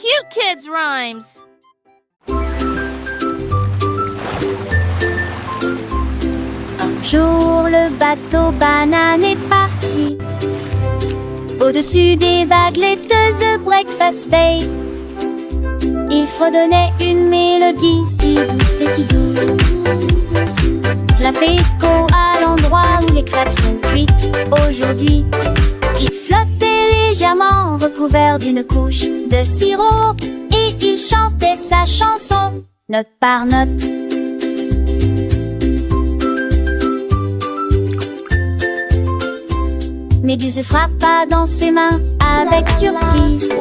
cute kids' rhymes. Un jour, le bateau banane est parti. Au-dessus des vagues laiteuses de Breakfast Bay, il fredonnait une mélodie si douce et si douce. Cela fait écho à l'endroit où les crêpes sont cuites aujourd'hui. Il flottait légèrement recouvert d'une couche de sirop et il chantait sa chanson note par note. Méduse frappa dans ses mains avec surprise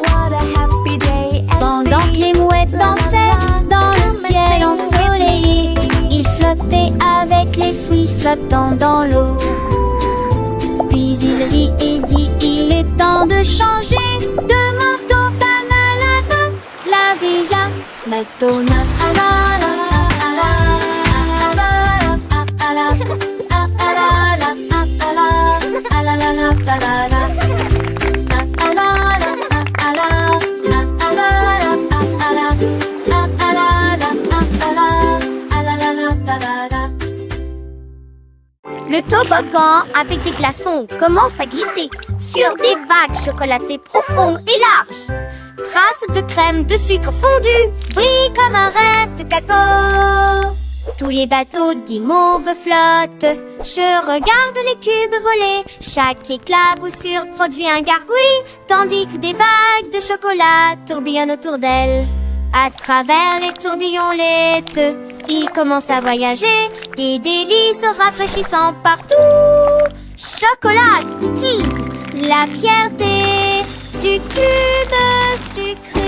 pendant que les mouettes dansaient dans le ciel ensoleillé. Il flottait avec les fruits flottant dans l'eau. Puis il rit et dit: il est temps de changer de manteau. Banana, la via, matona, Le toboggan avec des glaçons commence à glisser sur des vagues chocolatées profondes et larges. Traces de crème de sucre fondu brillent comme un rêve de cacao. Tous les bateaux de guimauve flottent. Je regarde les cubes voler. Chaque éclaboussure produit un gargouille, tandis que des vagues de chocolat tourbillonnent autour d'elle. À travers les tourbillons laiteux, il commence à voyager, des délices rafraîchissants partout. Chocolat, la fierté du cube sucré.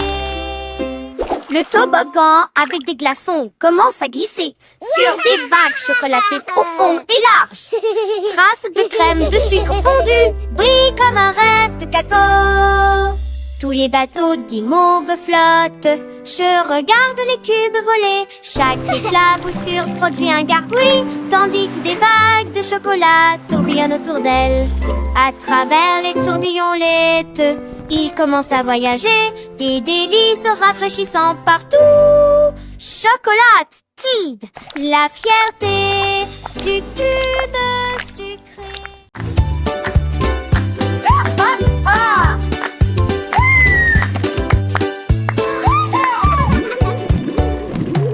Le toboggan avec des glaçons commence à glisser sur des vagues chocolatées profondes et larges. Traces de crème de sucre fondu brillent comme un rêve de cacao. Tous les bateaux de guimauve flottent. Je regarde les cubes voler. Chaque éclaboussure produit un gargouille, tandis que des vagues de chocolat tourbillonnent autour d'elle. À travers les tourbillons laiteux, il commence à voyager, des délices rafraîchissants partout. Chocolat, Tide, la fierté du cube sucré.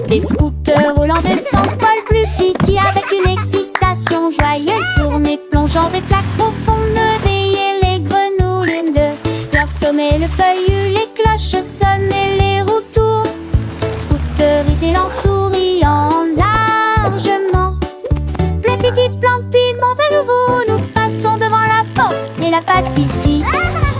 Les scooters roulants descendent Paul plus petit avec une excitation joyeuse. Tournée plongeant des flaques profondes, veiller les grenouilles de leur sommet. Le feuillu, les cloches sonnent et les roues tournent. Scooter étalant souriant largement. Les petits plans de piment à nouveau, nous passons devant la porte et la pâtisserie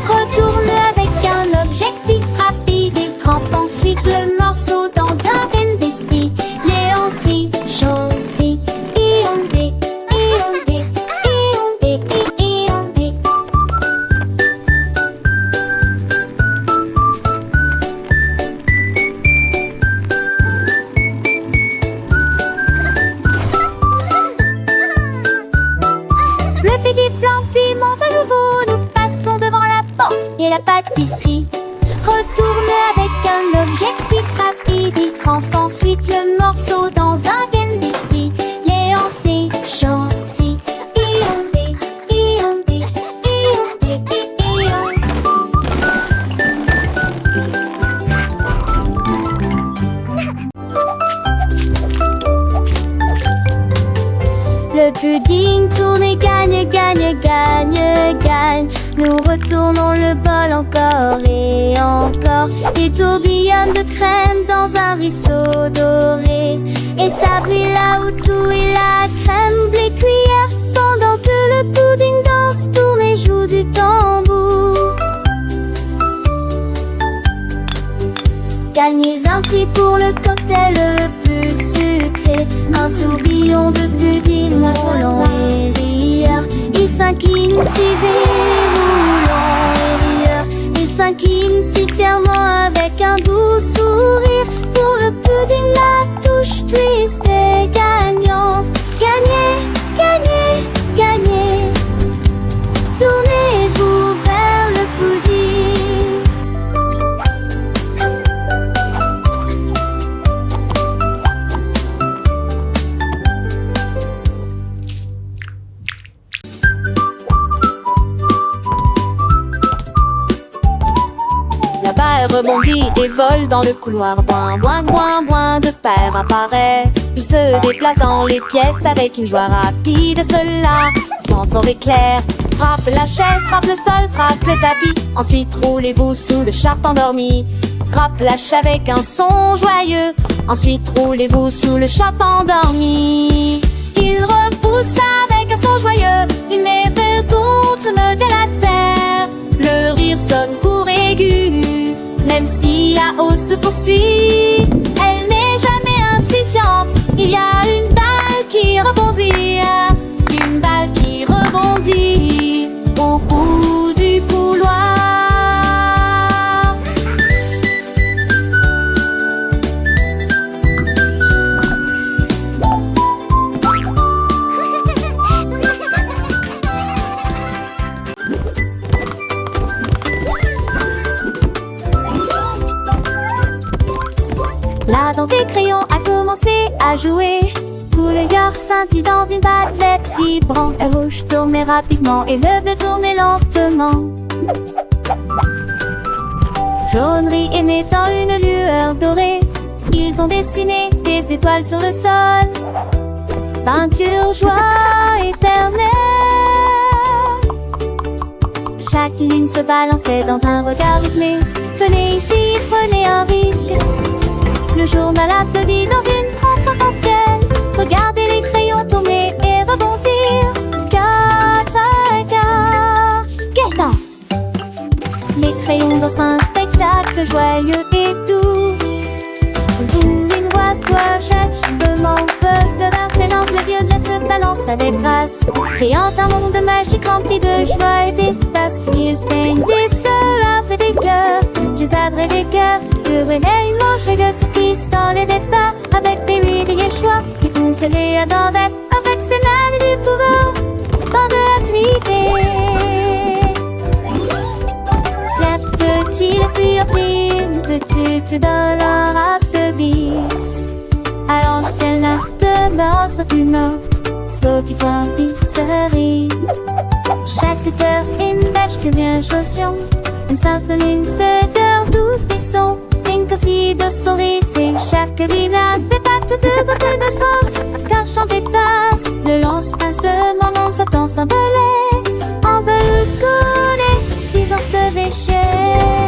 retourne avec un objectif rapide et crampe ensuite le morceau dans un besti. Léon si, chaud si, iondé, iondé, iondé, iondé. Le petit plan piment à nouveau, nous passons devant la porte et la pâtisserie retourne avec un objectif rapide. Il crampe ensuite le morceau dans un gain d'esprit. Léon si, chaud si, iondé, iondé, iondé, iondé. Le pudding tourne et gagne, gagne, gagne, gagne. Nous retournons le bol encore et encore. Il tourbillonne de crème dans un ruisseau doré. Et ça brille là où tout est la crème, les cuillères. Pendant que le pudding danse, tourne et joue du tambour. Gagnez un prix pour le cocktail le plus sucré. Un tourbillon de pudding roulant et rieur. Il s'incline si verroulant et rieur. Il s'incline si fièrement avec un doux sourire. Pour le pudding la touche twist est gagnante. Gagnez, gagnez, gagnez. Tournez-vous vers le pudding. bat, elle rebondit et vole dans le couloir. Boing, boing, boing, boing, de père apparaît. Il se déplace dans les pièces avec une joie rapide. Cela sans fort éclair. Frappe la chaise, frappe le sol, frappe le tapis. Ensuite roulez-vous sous le chat endormi. Raplache avec un son joyeux. Ensuite roulez-vous sous le chat endormi. Il repousse avec un son joyeux une merveille tourne de la terre. Le rire sonne court aigu, même si la hausse se poursuit. Elle n'est jamais insouciante. Il y a une balle qui rebondit, une balle qui rebondit au bout du couloir. La danse des crayons a commencé à jouer. Couleur scintille dans une palette vibrante. Le rouge tournait rapidement et le bleu tournait lentement. Jaune émettant une lueur dorée. Ils ont dessiné des étoiles sur le sol. Peinture, joie éternelle. Chaque lune se balançait dans un regard rythmé. Venez ici, prenez un risque. Le journal applaudit dans une transe arc-en-ciel. Regardez les crayons tourner et rebondir. 4 à 4. Quelle danse! Les crayons dansent un spectacle joyeux et doux. D'où une voix soit chaque membre de leur séance. Le violet se balance avec grâce, créant un monde magique rempli de joie et d'espace. Ils peignent des feux avec des cœurs, gisardent des cœurs. Heureux et une manche de surprise dans les départs. Avec des rues et choix qui comptent les adorer. Avec ses mains du pouvoir, dans de l'activité. Les petits les surpris, petites dans leur rap de bis. Alors qu'elle n'a demeure sur une main, sauf qu'il faut un pisserie. Chaque lutteur est une bêche que vient chaussure. Une s'insoline, se dort douce frissons. Think aussi de son lycée. Chaque village fait pacte de côté de sens. Car chanter passe, le lance un seul moment s'attend s'envoler. En veloute collé, 6 ans se déchire.